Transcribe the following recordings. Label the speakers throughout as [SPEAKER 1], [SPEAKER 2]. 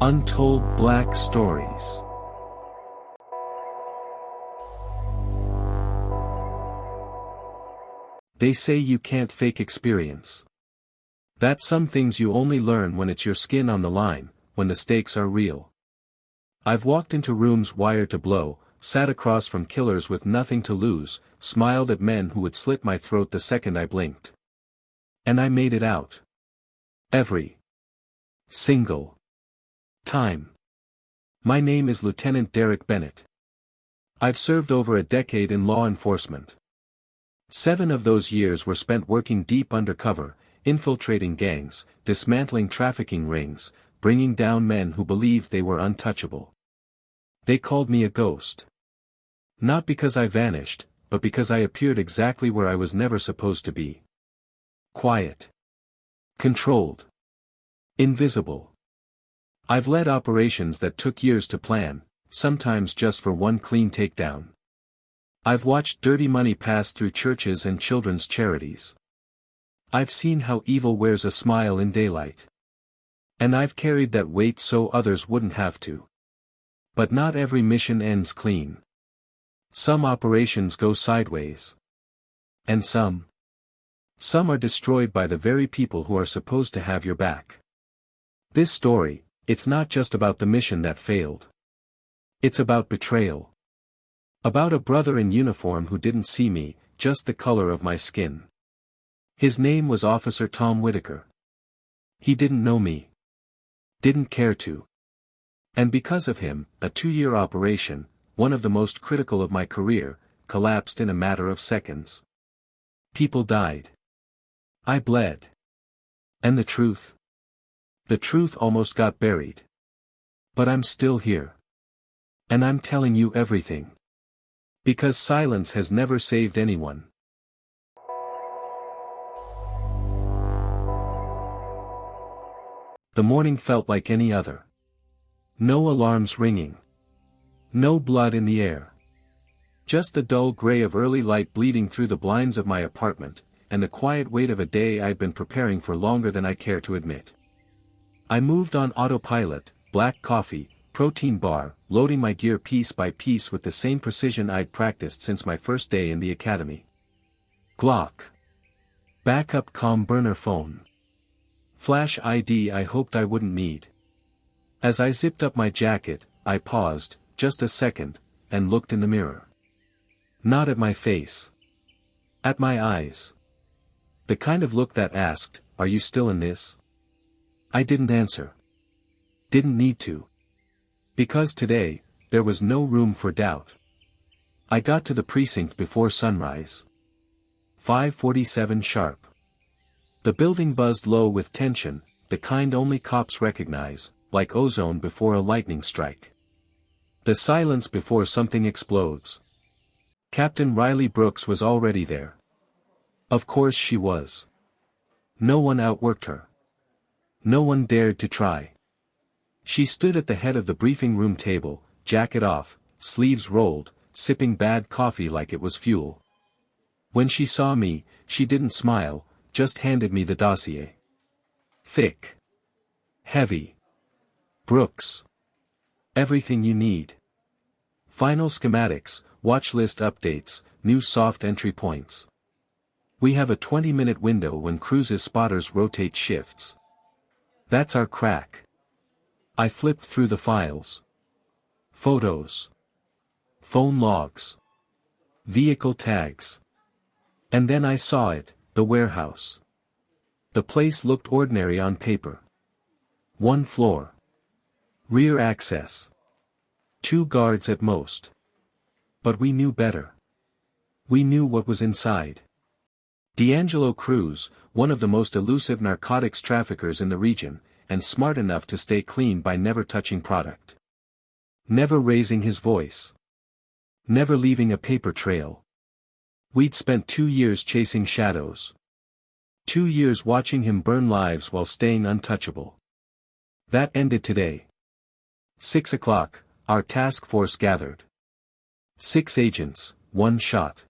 [SPEAKER 1] Untold Black Stories. They say you can't fake experience. That some things you only learn when it's your skin on the line, when the stakes are real. I've walked into rooms wired to blow, sat across from killers with nothing to lose, smiled at men who would slit my throat the second I blinked. And I made it out. Every single time. My name is Lieutenant Derek Bennett. I've served over a decade in law enforcement. 7 of those years were spent working deep undercover, infiltrating gangs, dismantling trafficking rings, bringing down men who believed they were untouchable. They called me a ghost. Not because I vanished, but because I appeared exactly where I was never supposed to be. Quiet. Controlled. Invisible. I've led operations that took years to plan, sometimes just for one clean takedown. I've watched dirty money pass through churches and children's charities. I've seen how evil wears a smile in daylight. And I've carried that weight so others wouldn't have to. But not every mission ends clean. Some operations go sideways. And some are destroyed by the very people who are supposed to have your back. This story, it's not just about the mission that failed. It's about betrayal. About a brother in uniform who didn't see me, just the color of my skin. His name was Officer Tom Whitaker. He didn't know me. Didn't care to. And because of him, a 2-year operation, one of the most critical of my career, collapsed in a matter of seconds. People died. I bled. And the truth? The truth almost got buried. But I'm still here. And I'm telling you everything. Because silence has never saved anyone. The morning felt like any other. No alarms ringing. No blood in the air. Just the dull gray of early light bleeding through the blinds of my apartment, and the quiet weight of a day I'd been preparing for longer than I care to admit. I moved on autopilot, black coffee, protein bar, loading my gear piece by piece with the same precision I'd practiced since my first day in the academy. Glock. Backup comm burner phone. Flash ID I hoped I wouldn't need. As I zipped up my jacket, I paused, just a second, and looked in the mirror. Not at my face. At my eyes. The kind of look that asked, "Are you still in this?" I didn't answer. Didn't need to. Because today, there was no room for doubt. I got to the precinct before sunrise. 5:47 sharp. The building buzzed low with tension, the kind only cops recognize, like ozone before a lightning strike. The silence before something explodes. Captain Riley Brooks was already there. Of course she was. No one outworked her. No one dared to try. She stood at the head of the briefing room table, jacket off, sleeves rolled, sipping bad coffee like it was fuel. When she saw me, she didn't smile, just handed me the dossier. Thick. Heavy. Brooks. Everything you need. Final schematics, watch list updates, new soft entry points. We have a 20-minute window when cruises spotters rotate shifts. That's our crack. I flipped through the files. Photos. Phone logs. Vehicle tags. And then I saw it, the warehouse. The place looked ordinary on paper. 1 floor. Rear access. 2 guards at most. But we knew better. We knew what was inside. D'Angelo Cruz, one of the most elusive narcotics traffickers in the region, and smart enough to stay clean by never touching product. Never raising his voice. Never leaving a paper trail. We'd spent 2 years chasing shadows. 2 years watching him burn lives while staying untouchable. That ended today. 6 o'clock, our task force gathered. 6 agents, 1 shot.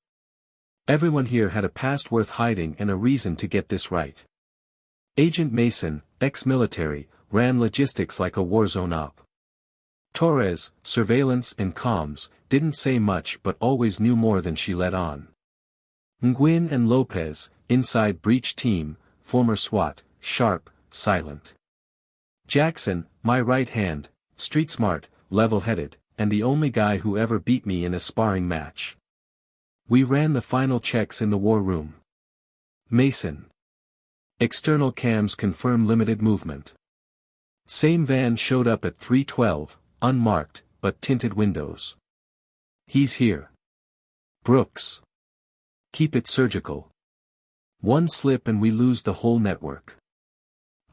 [SPEAKER 1] Everyone here had a past worth hiding and a reason to get this right. Agent Mason, ex-military, ran logistics like a warzone op. Torres, surveillance and comms, didn't say much but always knew more than she let on. Nguyen and Lopez, inside breach team, former SWAT, sharp, silent. Jackson, my right hand, street smart, level-headed, and the only guy who ever beat me in a sparring match. We ran the final checks in the war room. Mason. External cams confirm limited movement. Same van showed up at 3:12, unmarked, but tinted windows. He's here. Brooks. Keep it surgical. One slip and we lose the whole network.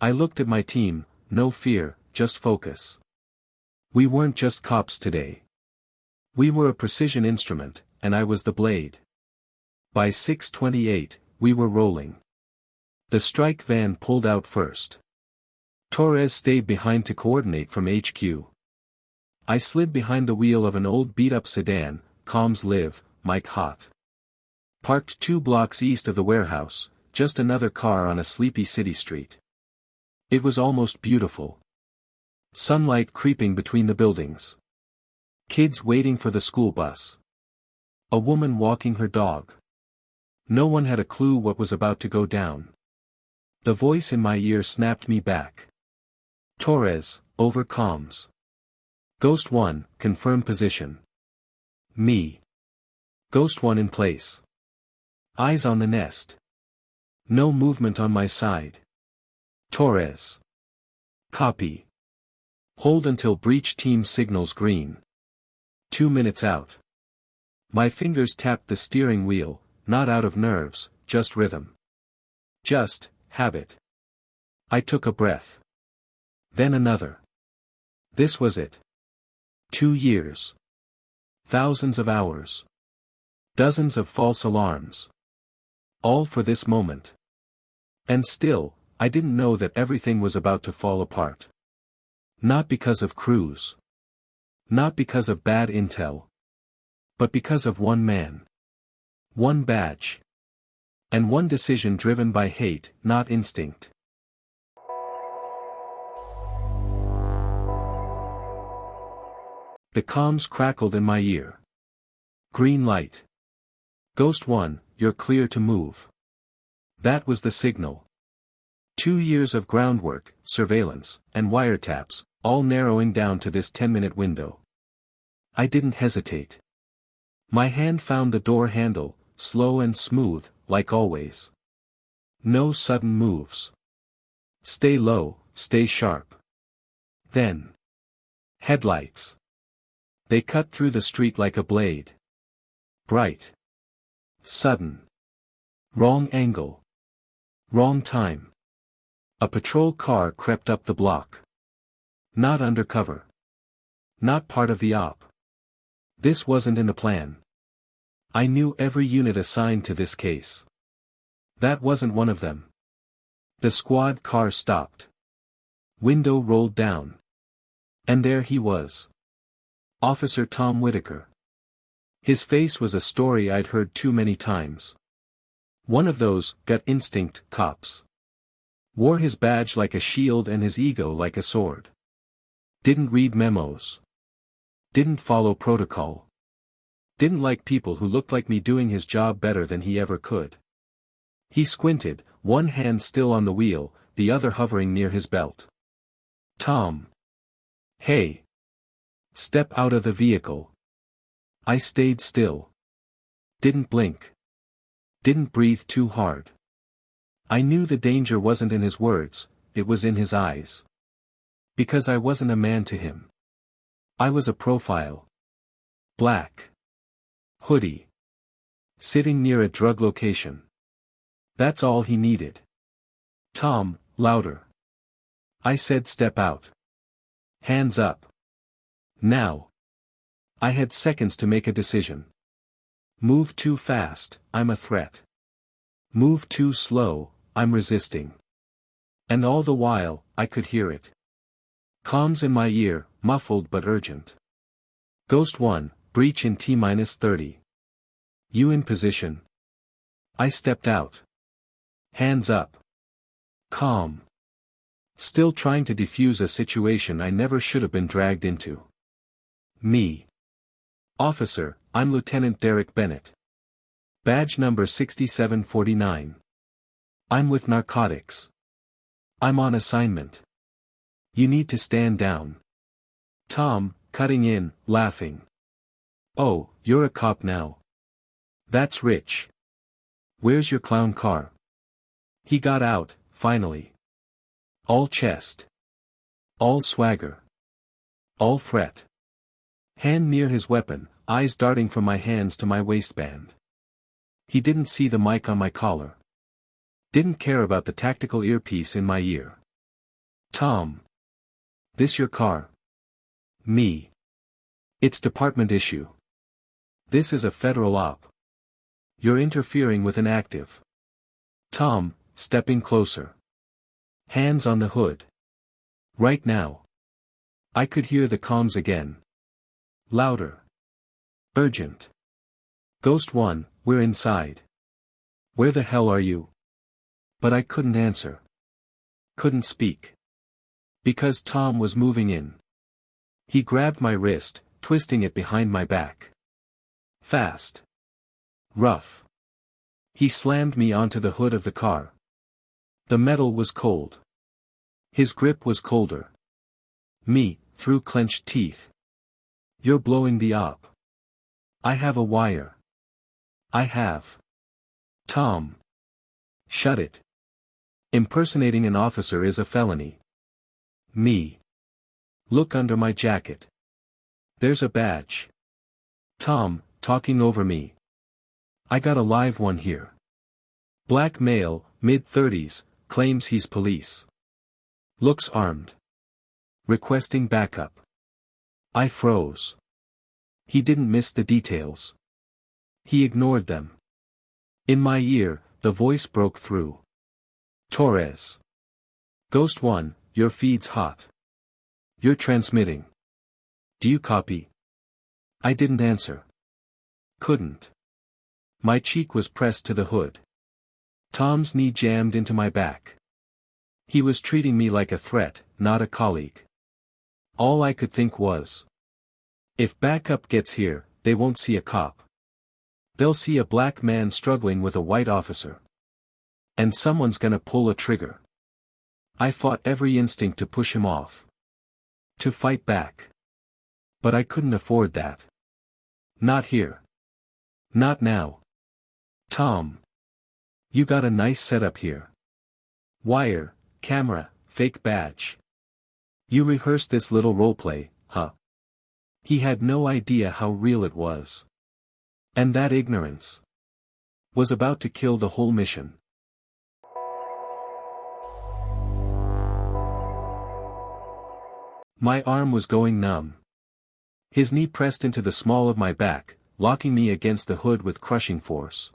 [SPEAKER 1] I looked at my team, no fear, just focus. We weren't just cops today. We were a precision instrument, and I was the blade. By 6:28, we were rolling. The strike van pulled out first. Torres stayed behind to coordinate from HQ. I slid behind the wheel of an old beat-up sedan, comms live, mic hot. Parked 2 blocks east of the warehouse, just another car on a sleepy city street. It was almost beautiful. Sunlight creeping between the buildings. Kids waiting for the school bus. A woman walking her dog. No one had a clue what was about to go down. The voice in my ear snapped me back. Torres, over comms. Ghost 1, confirm position. Me. Ghost 1 in place. Eyes on the nest. No movement on my side. Torres. Copy. Hold until breach team signals green. 2 minutes out. My fingers tapped the steering wheel, not out of nerves, just rhythm. Just, habit. I took a breath. Then another. This was it. 2 years. Thousands of hours. Dozens of false alarms. All for this moment. And still, I didn't know that everything was about to fall apart. Not because of Cruz. Not because of bad intel. But because of one man. One badge. And one decision driven by hate, not instinct. The comms crackled in my ear. Green light. Ghost 1, you're clear to move. That was the signal. 2 years of groundwork, surveillance, and wiretaps, all narrowing down to this 10-minute window. I didn't hesitate. My hand found the door handle, slow and smooth, like always. No sudden moves. Stay low, stay sharp. Then. Headlights. They cut through the street like a blade. Bright. Sudden. Wrong angle. Wrong time. A patrol car crept up the block. Not undercover. Not part of the op. This wasn't in the plan. I knew every unit assigned to this case. That wasn't one of them. The squad car stopped. Window rolled down. And there he was. Officer Tom Whitaker. His face was a story I'd heard too many times. One of those gut instinct cops. Wore his badge like a shield and his ego like a sword. Didn't read memos. Didn't follow protocol. Didn't like people who looked like me doing his job better than he ever could. He squinted, one hand still on the wheel, the other hovering near his belt. Tom. Hey. Step out of the vehicle. I stayed still. Didn't blink. Didn't breathe too hard. I knew the danger wasn't in his words, it was in his eyes. Because I wasn't a man to him. I was a profile. Black. Hoodie. Sitting near a drug location. That's all he needed. Tom, louder. I said step out. Hands up. Now. I had seconds to make a decision. Move too fast, I'm a threat. Move too slow, I'm resisting. And all the while, I could hear it. Comms in my ear, muffled but urgent. Ghost 1, breach in T-30. You in position. I stepped out. Hands up. Calm. Still trying to defuse a situation I never should have been dragged into. Me. Officer, I'm Lieutenant Derek Bennett. Badge number 6749. I'm with narcotics. I'm on assignment. You need to stand down. Tom, cutting in, laughing. Oh, you're a cop now. That's rich. Where's your clown car? He got out, finally. All chest. All swagger. All threat. Hand near his weapon, eyes darting from my hands to my waistband. He didn't see the mic on my collar. Didn't care about the tactical earpiece in my ear. Tom. This your car? Me. It's department issue. This is a federal op. You're interfering with an active. Tom, stepping closer. Hands on the hood. Right now. I could hear the comms again. Louder. Urgent. Ghost 1, we're inside. Where the hell are you? But I couldn't answer. Couldn't speak. Because Tom was moving in. He grabbed my wrist, twisting it behind my back. Fast. Rough. He slammed me onto the hood of the car. The metal was cold. His grip was colder. Me, through clenched teeth. You're blowing the op. I have a wire. I have. Tom. Shut it. Impersonating an officer is a felony. Me. Look under my jacket. There's a badge. Tom, talking over me. I got a live one here. Black male, mid-30s, claims he's police. Looks armed. Requesting backup. I froze. He didn't miss the details. He ignored them. In my ear, the voice broke through. Torres. Ghost 1, your feed's hot. You're transmitting. Do you copy? I didn't answer. Couldn't. My cheek was pressed to the hood. Tom's knee jammed into my back. He was treating me like a threat, not a colleague. All I could think was, if backup gets here, they won't see a cop. They'll see a black man struggling with a white officer. And someone's gonna pull a trigger. I fought every instinct to push him off. To fight back. But I couldn't afford that. Not here. Not now. Tom. You got a nice setup here. Wire, camera, fake badge. You rehearsed this little roleplay, huh? He had no idea how real it was. And that ignorance was about to kill the whole mission. My arm was going numb. His knee pressed into the small of my back, locking me against the hood with crushing force.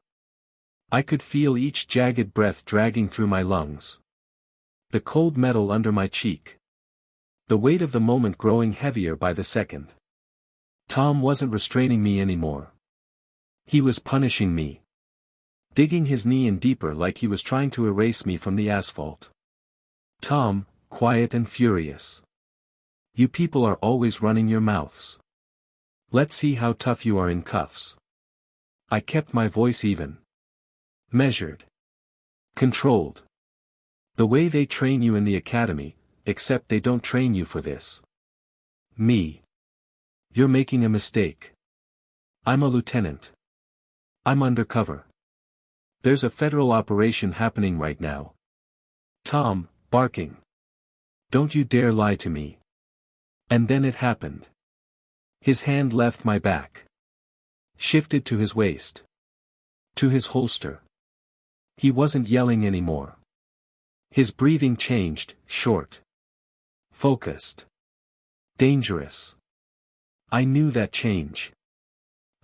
[SPEAKER 1] I could feel each jagged breath dragging through my lungs. The cold metal under my cheek. The weight of the moment growing heavier by the second. Tom wasn't restraining me anymore. He was punishing me. Digging his knee in deeper like he was trying to erase me from the asphalt. Tom, quiet and furious. You people are always running your mouths. Let's see how tough you are in cuffs. I kept my voice even. Measured. Controlled. The way they train you in the academy, except they don't train you for this. Me. You're making a mistake. I'm a lieutenant. I'm undercover. There's a federal operation happening right now. Tom, barking. Don't you dare lie to me. And then it happened. His hand left my back. Shifted to his waist. To his holster. He wasn't yelling anymore. His breathing changed, short. Focused. Dangerous. I knew that change.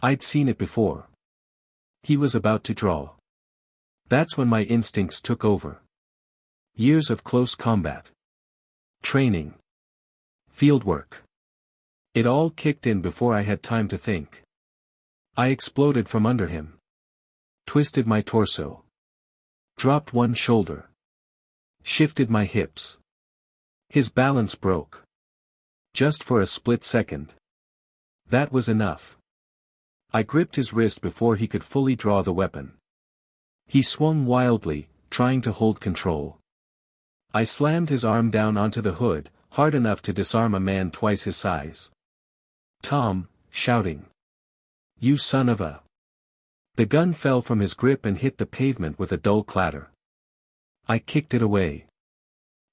[SPEAKER 1] I'd seen it before. He was about to draw. That's when my instincts took over. Years of close combat. Training. Fieldwork. It all kicked in before I had time to think. I exploded from under him. Twisted my torso. Dropped one shoulder. Shifted my hips. His balance broke. Just for a split second. That was enough. I gripped his wrist before he could fully draw the weapon. He swung wildly, trying to hold control. I slammed his arm down onto the hood, hard enough to disarm a man twice his size. Tom, shouting. You son of a... The gun fell from his grip and hit the pavement with a dull clatter. I kicked it away.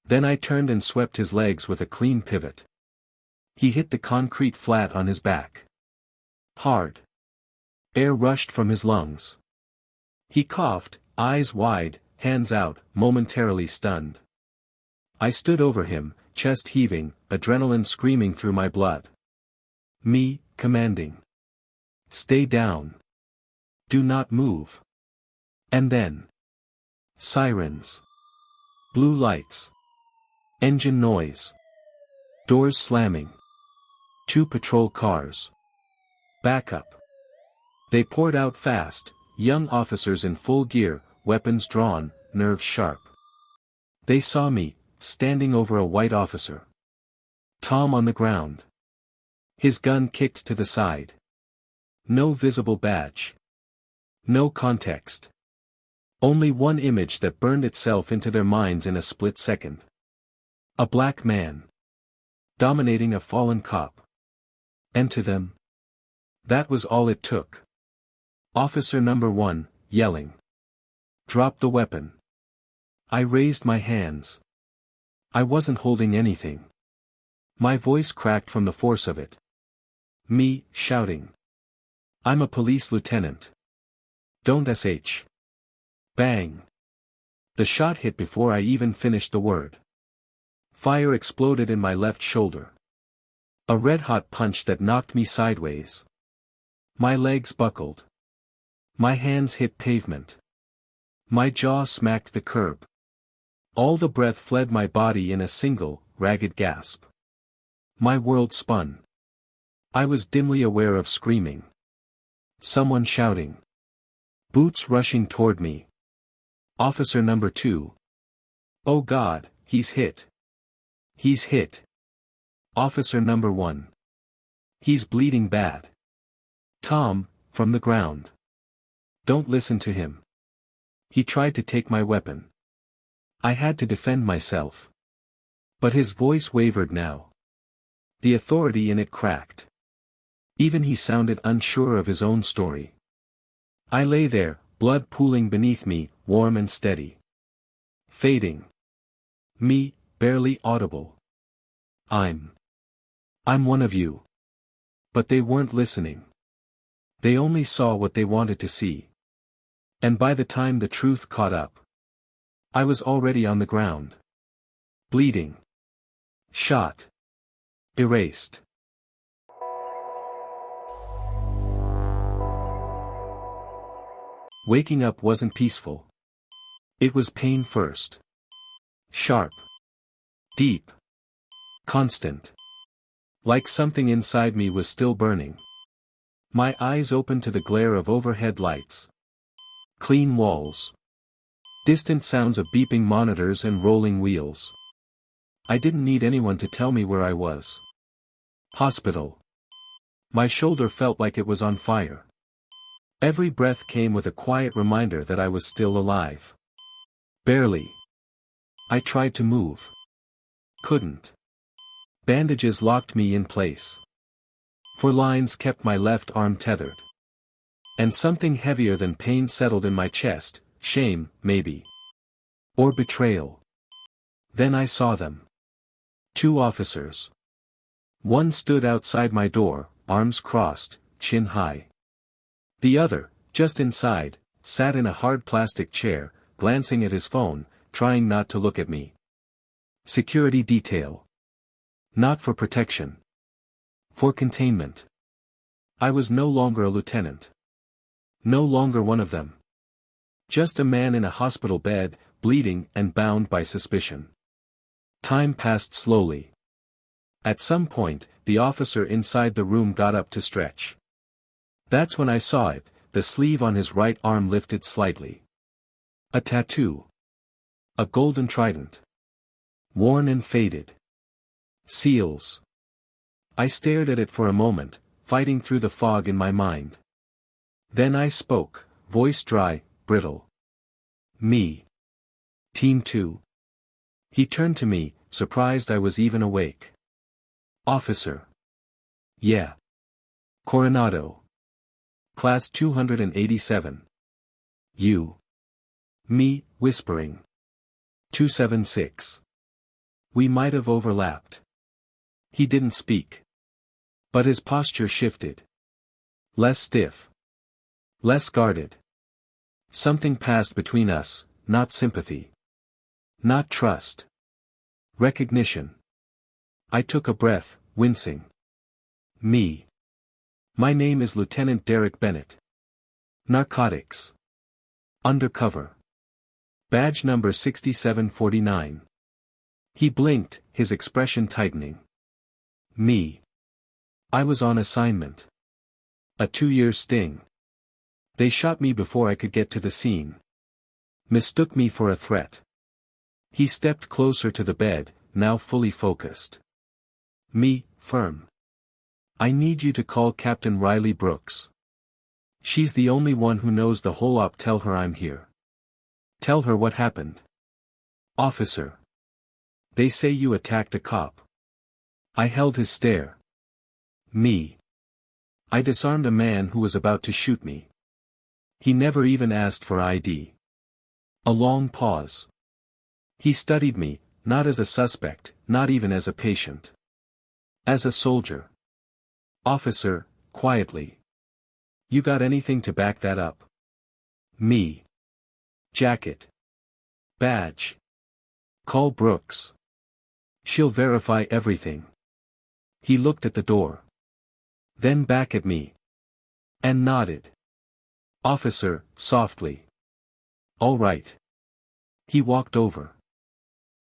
[SPEAKER 1] Then I turned and swept his legs with a clean pivot. He hit the concrete flat on his back. Hard. Air rushed from his lungs. He coughed, eyes wide, hands out, momentarily stunned. I stood over him, chest heaving, adrenaline screaming through my blood. Me, commanding. Stay down. Do not move. And then. Sirens. Blue lights. Engine noise. Doors slamming. 2 patrol cars. Backup. They poured out fast, young officers in full gear, weapons drawn, nerves sharp. They saw me, standing over a white officer. Tom on the ground. His gun kicked to the side. No visible badge. No context. Only one image that burned itself into their minds in a split second. A black man. Dominating a fallen cop. And to them. That was all it took. Officer number 1, yelling. Drop the weapon. I raised my hands. I wasn't holding anything. My voice cracked from the force of it. Me, shouting. I'm a police lieutenant. Don't sh. Bang. The shot hit before I even finished the word. Fire exploded in my left shoulder. A red-hot punch that knocked me sideways. My legs buckled. My hands hit pavement. My jaw smacked the curb. All the breath fled my body in a single, ragged gasp. My world spun. I was dimly aware of screaming. Someone shouting. Boots rushing toward me. Officer number 2. Oh God, he's hit. He's hit. Officer number 1. He's bleeding bad. Tom, from the ground. Don't listen to him. He tried to take my weapon. I had to defend myself. But his voice wavered now. The authority in it cracked. Even he sounded unsure of his own story. I lay there, blood pooling beneath me, warm and steady. Fading. Me, barely audible. I'm one of you. But they weren't listening. They only saw what they wanted to see. And by the time the truth caught up, I was already on the ground. Bleeding. Shot. Erased. Waking up wasn't peaceful. It was pain first. Sharp. Deep. Constant. Like something inside me was still burning. My eyes opened to the glare of overhead lights. Clean walls. Distant sounds of beeping monitors and rolling wheels. I didn't need anyone to tell me where I was. Hospital. My shoulder felt like it was on fire. Every breath came with a quiet reminder that I was still alive. Barely. I tried to move. Couldn't. Bandages locked me in place. 4 lines kept my left arm tethered. And something heavier than pain settled in my chest, shame, maybe. Or betrayal. Then I saw them. 2 officers. One stood outside my door, arms crossed, chin high. The other, just inside, sat in a hard plastic chair, glancing at his phone, trying not to look at me. Security detail. Not for protection. For containment. I was no longer a lieutenant. No longer one of them. Just a man in a hospital bed, bleeding and bound by suspicion. Time passed slowly. At some point, the officer inside the room got up to stretch. That's when I saw it, the sleeve on his right arm lifted slightly. A tattoo. A golden trident. Worn and faded. Seals. I stared at it for a moment, fighting through the fog in my mind. Then I spoke, voice dry, brittle. Me. Team 2. He turned to me, surprised I was even awake. Officer. Yeah. Coronado. Class 287. You. Me, whispering. 276. We might have overlapped. He didn't speak. But his posture shifted. Less stiff. Less guarded. Something passed between us, not sympathy. Not trust. Recognition. I took a breath, wincing. Me. My name is Lieutenant Derek Bennett. Narcotics. Undercover. Badge number 6749. He blinked, his expression tightening. Me. I was on assignment. A 2-year sting. They shot me before I could get to the scene. Mistook me for a threat. He stepped closer to the bed, now fully focused. Me, firm. I need you to call Captain Riley Brooks. She's the only one who knows the whole op. Tell her I'm here. Tell her what happened. Officer. They say you attacked a cop. I held his stare. Me. I disarmed a man who was about to shoot me. He never even asked for ID. A long pause. He studied me, not as a suspect, not even as a patient. As a soldier. Officer, quietly. You got anything to back that up? Me. Jacket. Badge. Call Brooks. She'll verify everything. He looked at the door. Then back at me. And nodded. Officer, softly. All right. He walked over.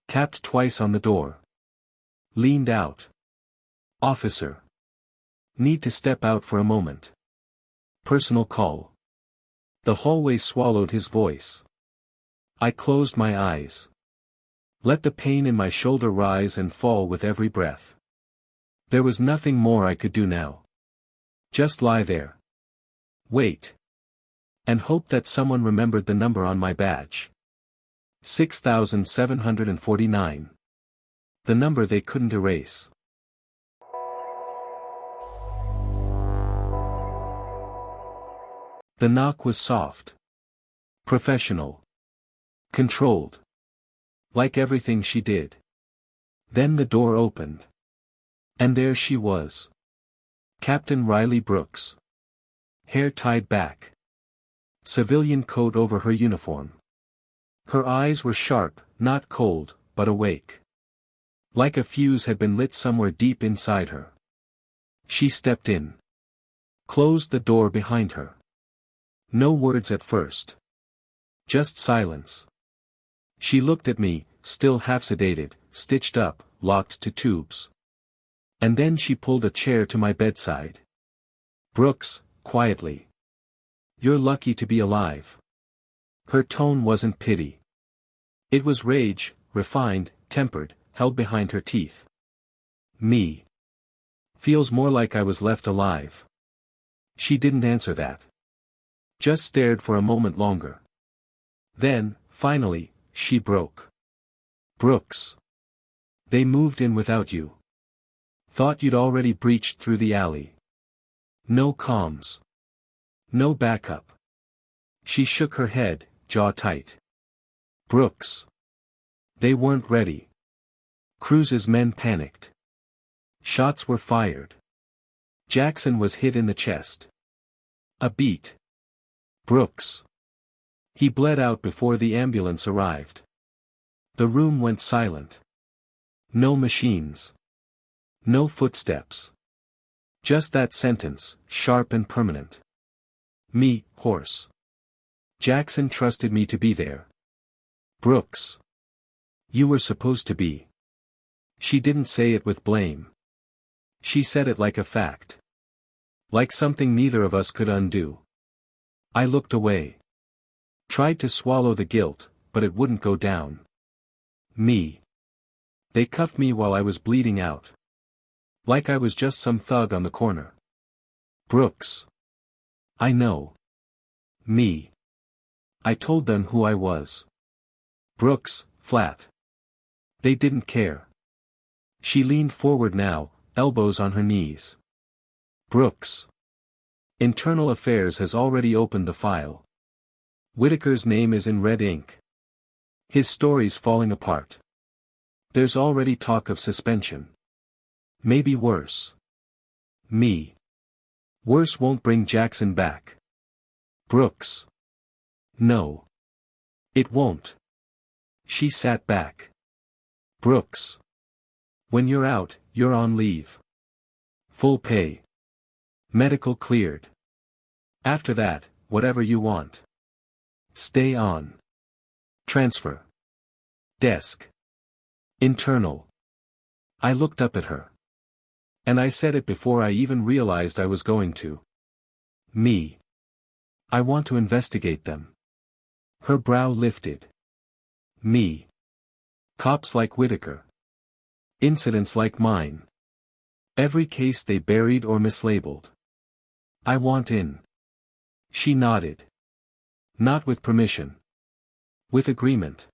[SPEAKER 1] Tapped twice on the door. Leaned out. Officer. Need to step out for a moment. Personal call. The hallway swallowed his voice. I closed my eyes. Let the pain in my shoulder rise and fall with every breath. There was nothing more I could do now. Just lie there. Wait. And hope that someone remembered the number on my badge. 6749. The number they couldn't erase. The knock was soft. Professional. Controlled. Like everything she did. Then the door opened. And there she was. Captain Riley Brooks. Hair tied back. Civilian coat over her uniform. Her eyes were sharp, not cold, but awake. Like a fuse had been lit somewhere deep inside her. She stepped in. Closed the door behind her. No words at first. Just silence. She looked at me, still half sedated, stitched up, locked to tubes. And then she pulled a chair to my bedside. Brooks, quietly. You're lucky to be alive. Her tone wasn't pity. It was rage, refined, tempered, held behind her teeth. Me. Feels more like I was left alive. She didn't answer that. Just stared for a moment longer. Then, finally, she broke. Brooks. They moved in without you. Thought you'd already breached through the alley. No comms. No backup. She shook her head, jaw tight. Brooks. They weren't ready. Cruz's men panicked. Shots were fired. Jackson was hit in the chest. A beat. Brooks. He bled out before the ambulance arrived. The room went silent. No machines. No footsteps. Just that sentence, sharp and permanent. Me, horse. Jackson trusted me to be there. Brooks. You were supposed to be. She didn't say it with blame. She said it like a fact. Like something neither of us could undo. I looked away. Tried to swallow the guilt, but it wouldn't go down. Me. They cuffed me while I was bleeding out. Like I was just some thug on the corner. Brooks. I know. Me. I told them who I was. Brooks, flat. They didn't care. She leaned forward now, elbows on her knees. Brooks. Internal Affairs has already opened the file. Whitaker's name is in red ink. His story's falling apart. There's already talk of suspension. Maybe worse. Me. Worse won't bring Jackson back. Brooks. No. It won't. She sat back. Brooks. When you're out, you're on leave. Full pay. Medical cleared. After that, whatever you want. Stay on. Transfer. Desk. Internal. I looked up at her. And I said it before I even realized I was going to. Me. I want to investigate them. Her brow lifted. Me. Cops like Whitaker. Incidents like mine. Every case they buried or mislabeled. I want in. She nodded. Not with permission. With agreement.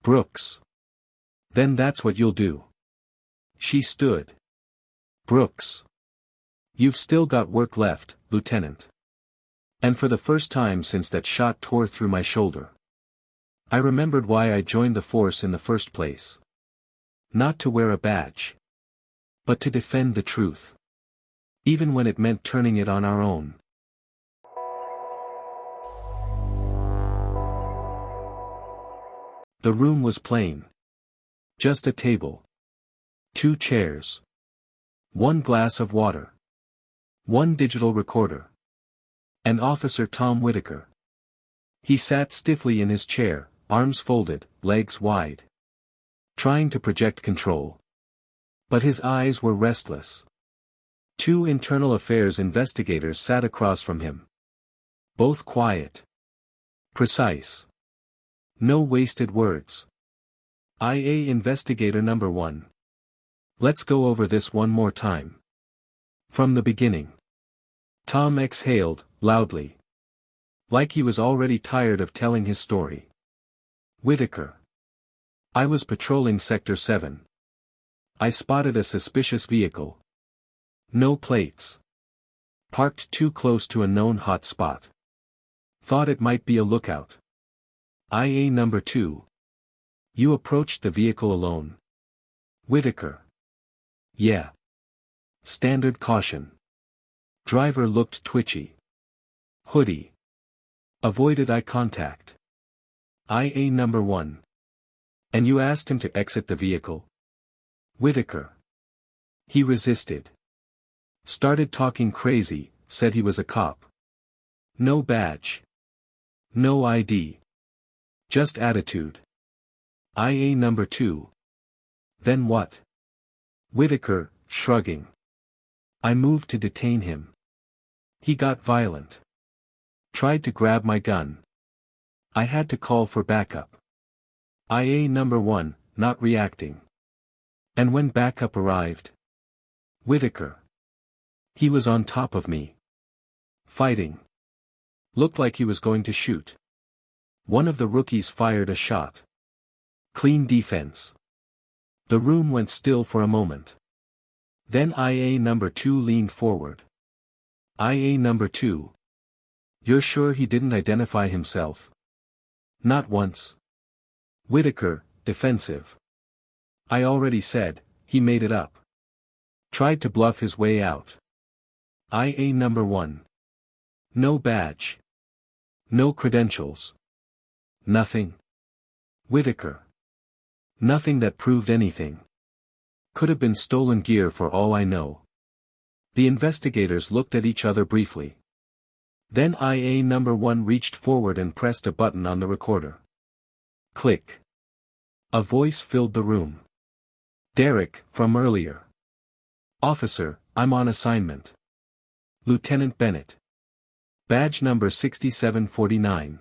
[SPEAKER 1] Brooks. Then that's what you'll do. She stood. Brooks. You've still got work left, Lieutenant. And for the first time since that shot tore through my shoulder, I remembered why I joined the force in the first place. Not to wear a badge. But to defend the truth. Even when it meant turning it on our own. The room was plain. Just a table. 2 chairs. 1 glass of water. 1 digital recorder. And Officer Tom Whitaker. He sat stiffly in his chair, arms folded, legs wide. Trying to project control. But his eyes were restless. 2 Internal Affairs investigators sat across from him. Both quiet. Precise. No wasted words. IA Investigator Number 1. Let's go over this one more time. From the beginning. Tom exhaled, loudly. Like he was already tired of telling his story. Whitaker. I was patrolling Sector 7. I spotted a suspicious vehicle. No plates. Parked too close to a known hot spot. Thought it might be a lookout. IA Number 2. You approached the vehicle alone. Whitaker. Yeah. Standard caution. Driver looked twitchy. Hoodie. Avoided eye contact. IA Number 1. And you asked him to exit the vehicle? Whitaker. He resisted. Started talking crazy, said he was a cop. No badge. No ID. Just attitude. IA Number 2. Then what? Whitaker, shrugging. I moved to detain him. He got violent. Tried to grab my gun. I had to call for backup. IA Number 1, not reacting. And when backup arrived? Whitaker. He was on top of me. Fighting. Looked like he was going to shoot. One of the rookies fired a shot. Clean defense. The room went still for a moment. Then IA Number 2 leaned forward. IA Number 2. You're sure he didn't identify himself? Not once. Whitaker, defensive. I already said, he made it up. Tried to bluff his way out. IA Number 1. No badge. No credentials. Nothing. Whitaker. Nothing that proved anything. Could have been stolen gear for all I know. The investigators looked at each other briefly. Then IA Number 1 reached forward and pressed a button on the recorder. Click. A voice filled the room. Derek, from earlier. Officer, I'm on assignment. Lieutenant Bennett. Badge number 6749.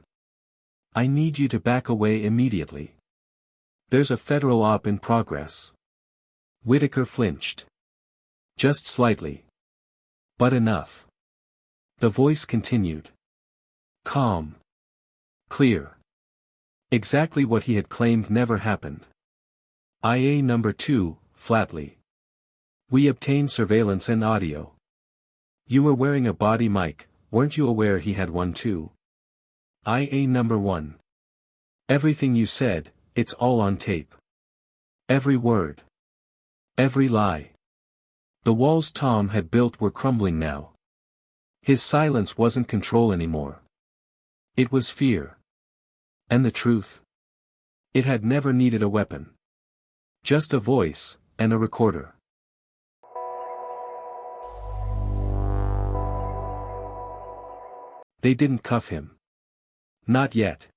[SPEAKER 1] I need you to back away immediately. There's a federal op in progress. Whitaker flinched. Just slightly. But enough. The voice continued. Calm. Clear. Exactly what he had claimed never happened. IA number 2, flatly. We obtained surveillance and audio. You were wearing a body mic, weren't you aware he had one too? IA number 1. Everything you said, it's all on tape. Every word. Every lie. The walls Tom had built were crumbling now. His silence wasn't control anymore. It was fear. And the truth? It had never needed a weapon. Just a voice, and a recorder. They didn't cuff him. Not yet.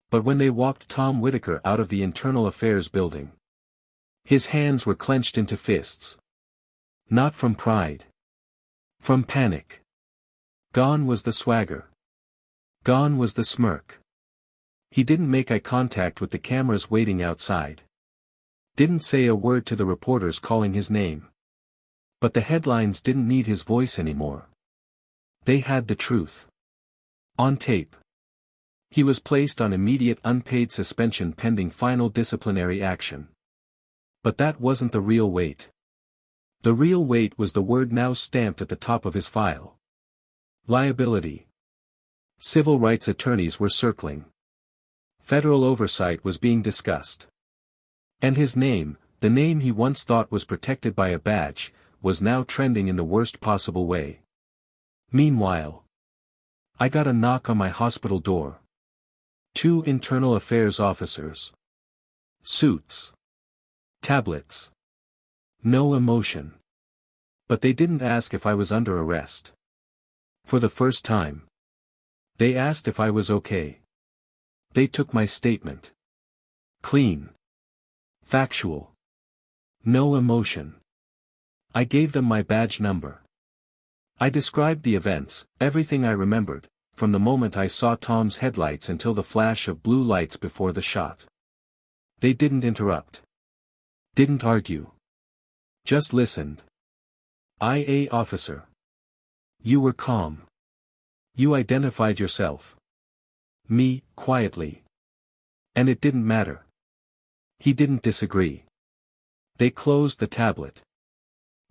[SPEAKER 1] But when they walked Tom Whitaker out of the Internal Affairs building, his hands were clenched into fists. Not from pride. From panic. Gone was the swagger. Gone was the smirk. He didn't make eye contact with the cameras waiting outside. Didn't say a word to the reporters calling his name. But the headlines didn't need his voice anymore. They had the truth. On tape. He was placed on immediate unpaid suspension pending final disciplinary action. But that wasn't the real weight. The real weight was the word now stamped at the top of his file. Liability. Civil rights attorneys were circling. Federal oversight was being discussed. And his name, the name he once thought was protected by a badge, was now trending in the worst possible way. Meanwhile, I got a knock on my hospital door. 2 internal affairs officers. Suits. Tablets. No emotion. But they didn't ask if I was under arrest. For the first time. They asked if I was okay. They took my statement. Clean. Factual. No emotion. I gave them my badge number. I described the events, everything I remembered, from the moment I saw Tom's headlights until the flash of blue lights before the shot. They didn't interrupt. Didn't argue. Just listened. IA officer. You were calm. You identified yourself. Me, quietly. And it didn't matter. He didn't disagree. They closed the tablet.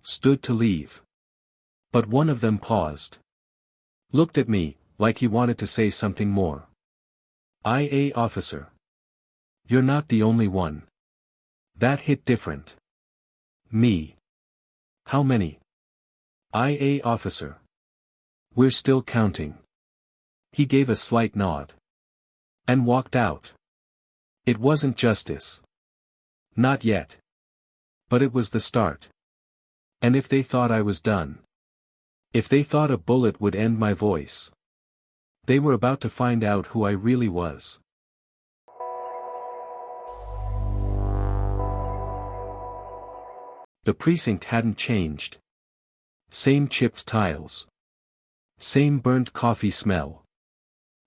[SPEAKER 1] Stood to leave. But one of them paused. Looked at me, like he wanted to say something more. IA officer. You're not the only one. That hit different. Me. How many? IA officer. We're still counting. He gave a slight nod. And walked out. It wasn't justice. Not yet. But it was the start. And if they thought I was done. If they thought a bullet would end my voice. They were about to find out who I really was. The precinct hadn't changed. Same chipped tiles. Same burnt coffee smell.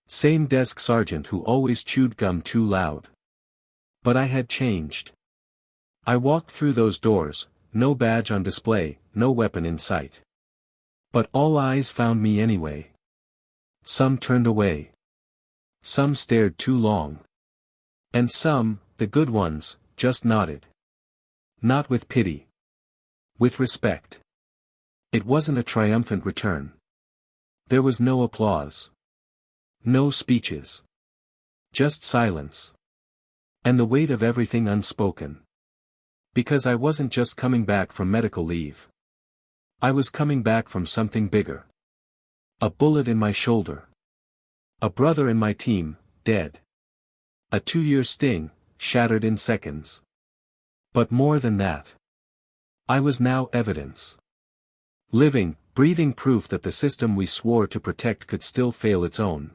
[SPEAKER 1] Same desk sergeant who always chewed gum too loud. But I had changed. I walked through those doors, no badge on display, no weapon in sight. But all eyes found me anyway. Some turned away. Some stared too long. And some, the good ones, just nodded. Not with pity. With respect. It wasn't a triumphant return. There was no applause. No speeches. Just silence. And the weight of everything unspoken. Because I wasn't just coming back from medical leave. I was coming back from something bigger. A bullet in my shoulder. A brother in my team, dead. A 2-year sting, shattered in seconds. But more than that. I was now evidence. Living, breathing proof that the system we swore to protect could still fail its own.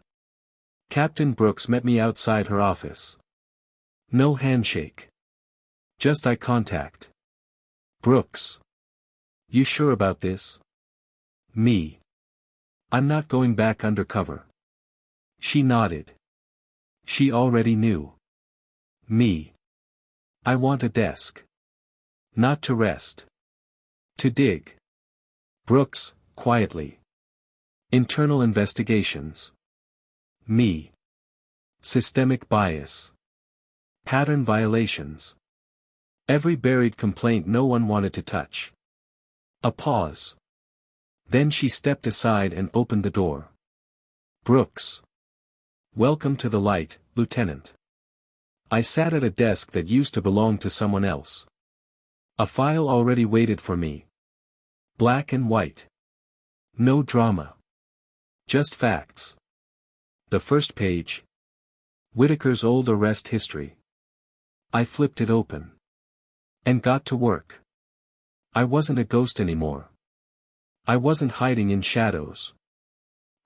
[SPEAKER 1] Captain Brooks met me outside her office. No handshake. Just eye contact. Brooks. You sure about this? Me. I'm not going back undercover. She nodded. She already knew. Me. I want a desk. Not to rest. To dig. Brooks, quietly. Internal investigations. Me. Systemic bias. Pattern violations. Every buried complaint no one wanted to touch. A pause. Then she stepped aside and opened the door. Brooks. Welcome to the light, Lieutenant. I sat at a desk that used to belong to someone else. A file already waited for me. Black and white. No drama. Just facts. The first page. Whitaker's old arrest history. I flipped it open. And got to work. I wasn't a ghost anymore. I wasn't hiding in shadows.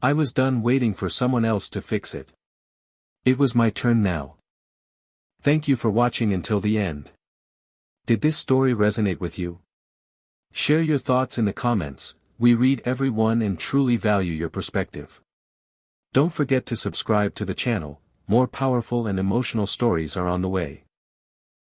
[SPEAKER 1] I was done waiting for someone else to fix it. It was my turn now. Thank you for watching until the end. Did this story resonate with you? Share your thoughts in the comments. We read every one and truly value your perspective. Don't forget to subscribe to the channel. More powerful and emotional stories are on the way.